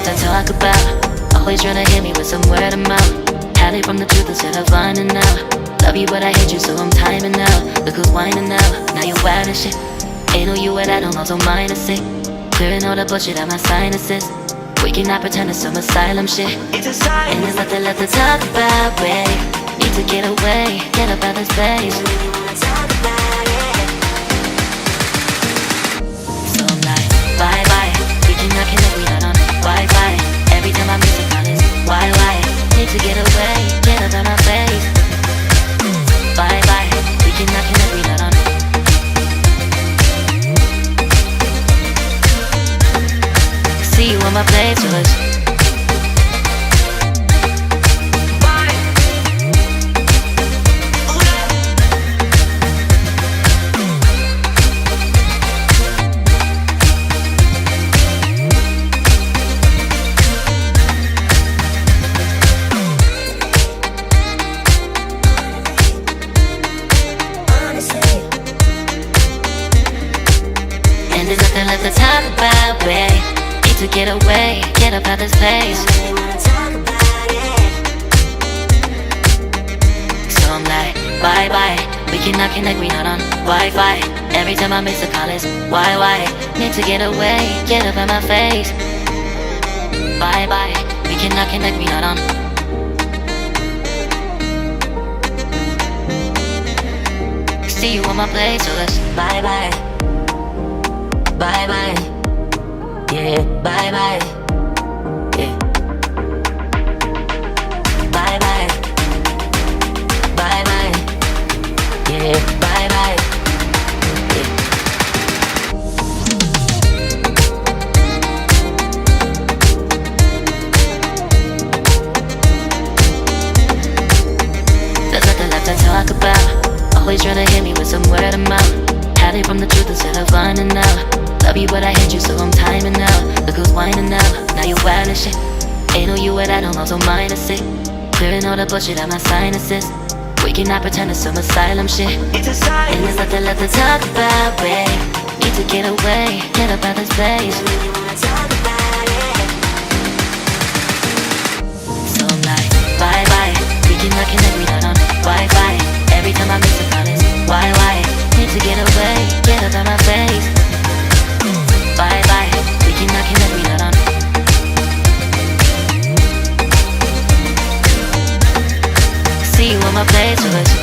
lot to talk about. Always trying to hit me with some word of mouth. Hide from the truth instead of finding out. Love you but I hate you so I'm timing out. Look who's whining now, now you wild and shit. Ain't no you at I don't also minus it. Clearing all the bullshit out my sinuses. We cannot pretend it's some asylum shit. It's a sign. And there's nothing left to talk about, babe. Need to get away, get up out of this place. So I'm like, bye bye. We cannot connect, we not on Wi-Fi. Every time I miss a call is why? Need to get away, get up out my face. Bye bye. We cannot connect, we not on. See you on my playlist. And there's nothing left to talk about, babe. Need to get away, get up out this place. So I'm like, bye bye. We cannot connect, we not on Wi-Fi. Every time I miss a call is why? Need to get away, get up out my face. Bye bye. We cannot connect, we not on. See you on my place, so let's bye bye. Bye bye, yeah, bye bye, yeah. Bye bye, bye bye, yeah, bye bye, yeah. There's nothing left to talk about. Always trying to hit me with some word of mouth. Hide from the truth instead of finding out. Love you but I hate you so I'm timing out. Look who's whining now, now you wild and shit. Ain't no you at I don't also minus it. Clearing all the bullshit out my sinuses. We cannot pretend it's some asylum shit. It's a sign. And there's nothing left to talk about, babe. Need to get away, get up out this place. So I'm like, bye bye. We cannot connect, we not on Wi-Fi. Every time I miss a call is why? Need to get away, get up out my face. Bye bye, we cannot connect, we not on. See you on my playlist.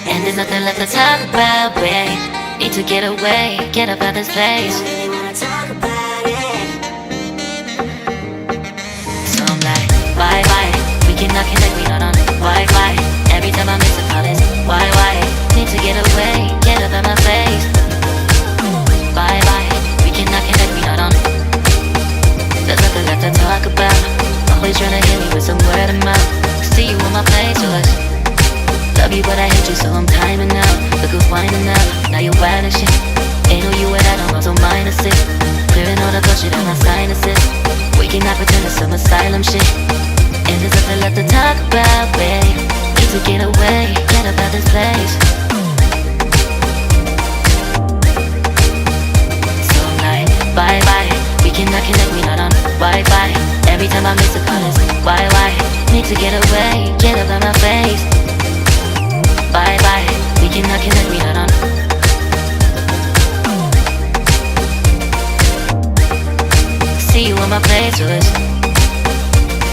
And there's nothing left to talk about, babe. Need to get away, get up out this place. So I'm like, bye bye. We cannot connect, we not on Wi-Fi. Every time I miss a call is why? Need to get away, get up out my face. Bye bye. We cannot connect, we not on. There's nothing left to talk about. Always trying to hit me with some word of mouth. See you on my playlist. Love you but I hate you so I'm timing out. Look who's whining now, now you wild and shit. Ain't no you at I don't also minus it. Clearing all the bullshit out my sinuses. We cannot pretend it's some asylum shit. And there's nothing left to talk about, babe. Need to get away, get up out this place. So I'm like, bye bye. We cannot connect, we not on Wi-Fi. Every time I miss a call is why? Need to get away, get up out my face. Bye bye, we cannot connect, we not on. See you on my playlist.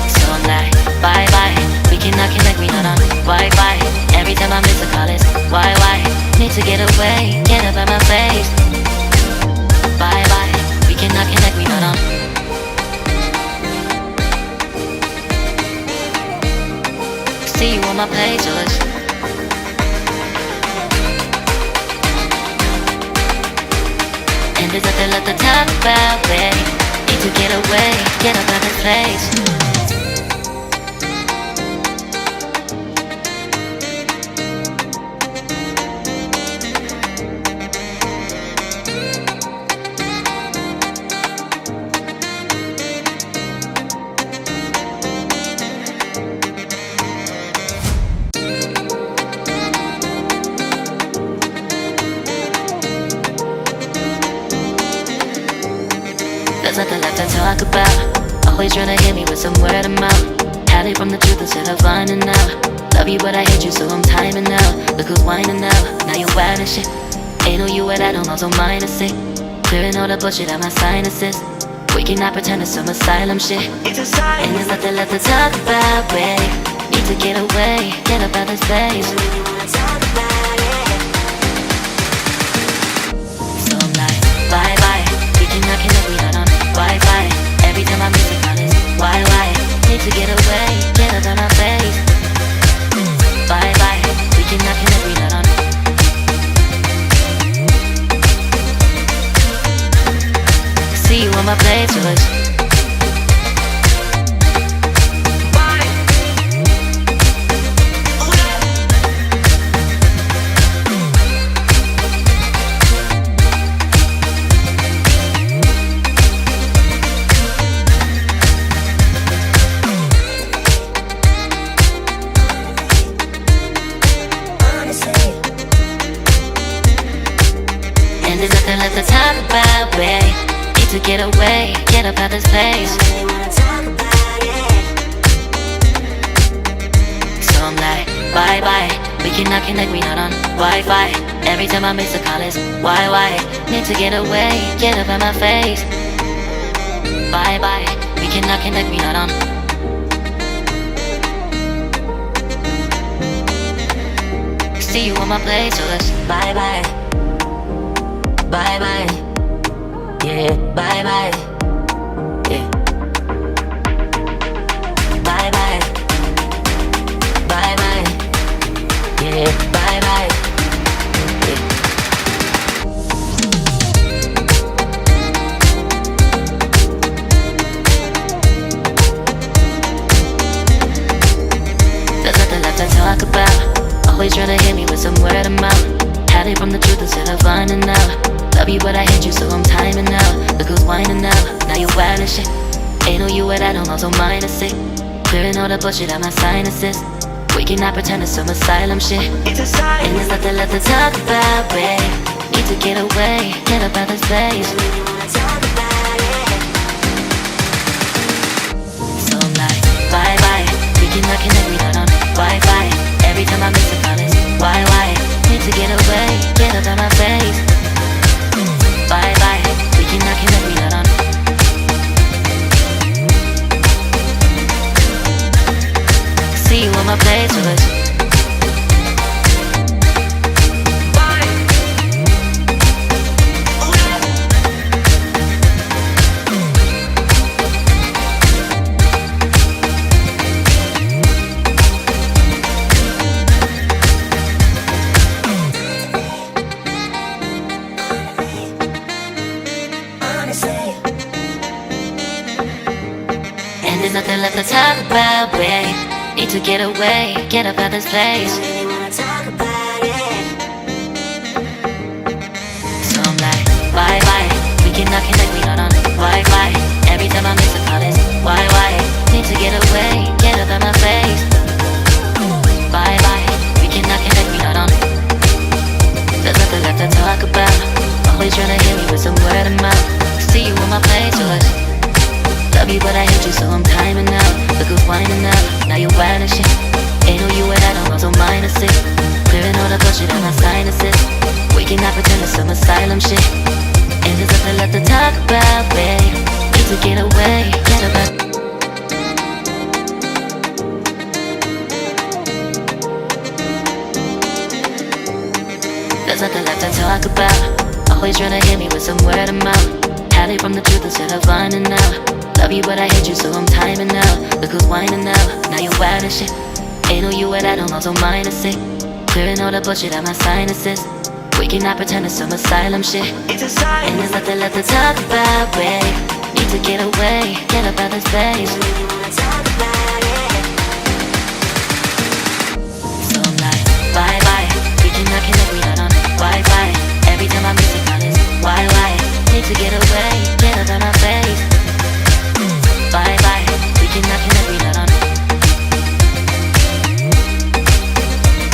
So I'm like, bye bye. We cannot connect, we not on Wi-Fi. Every time I miss a call is why? Need to get away, get up out my face. Bye bye, we cannot connect, we not on. See you on my playlist. And there's nothing left to talk about, babe. Need to get away, get up out this place. There's nothing left to talk about. Always trying to hit me with some word of mouth. Hide from the truth instead of finding out. Love you but I hate you so I'm timing out. Look who's whining now, now you're wild and shit. Ain't no you at I don't know, so mine is sick. Clearing all the bullshit out my sinuses. We cannot pretend it's some asylum shit. It's a sign. And there's nothing left to talk about, babe. Need to get away, get up out this place. So I'm like, bye bye. We cannot connect, we not on Wi-Fi. Every time I miss a call is why? Need to get away, get up out my face. Bye bye. We cannot connect, we not on. See you on my playlist. And there's nothing left to talk about, babe. Need to get away, get up out this place. So I'm like, bye bye. We cannot connect, we not on Wi-Fi. Every time I miss a call is why? Need to get away, get up out my face. Bye bye. We cannot connect, we not on. See you on my playlist. Bye bye. Bye bye, yeah, bye bye, yeah. Bye bye, bye bye, yeah, bye bye, yeah. There's nothing left to talk about. Always trying to hit me with some word of mouth. Hide from the truth instead of finding out. Love you but I hate you so I'm timing out. Look who's whining now, now you're wild and shit. Ain't no you at I don't know, so mine is sick. Clearing all the bullshit out my sinuses. We cannot pretend it's some asylum shit. It's a sign. And there's nothing left to talk about, babe. Need to get away, get up out this place. So I'm like, bye bye. We cannot connect, we not on Wi-Fi. Every time I miss a call is why? Need to get away, get up out my face. Bye bye, we cannot connect, we not on. See you on my playlist. And there's nothing left to talk about, babe. Need to get away, get up out this place. So I'm like, bye bye. We cannot connect, we not on Wi-Fi. Every time I miss a call is why? Need to get away, get up out my face. Bye bye. We cannot connect, we not on. There's nothing left to talk about. Always trying to hit me with some word of mouth. See you on my playlist. Love you but I hate you so I'm timing out. Look who's whining now, now you're wild and shit. Ain't no you at I don't know, so mine is sick. Clearing all the bullshit out my sinuses. We cannot pretend it's some asylum shit. And there's nothing left to talk about, babe. Need to get away, get about. There's nothing left to talk about. Always trying to hit me with some word of mouth. Hide from the truth instead of finding out. Love you but I hate you so I'm timing out. Look who's whining now, now you're wild and shit. Ain't no you at I don't know, so mine is sick. Clearing all the bullshit out my sinuses. We cannot pretend it's some asylum shit. It's a sign. And there's nothing left to talk about, babe. Need to get away, get up out this place.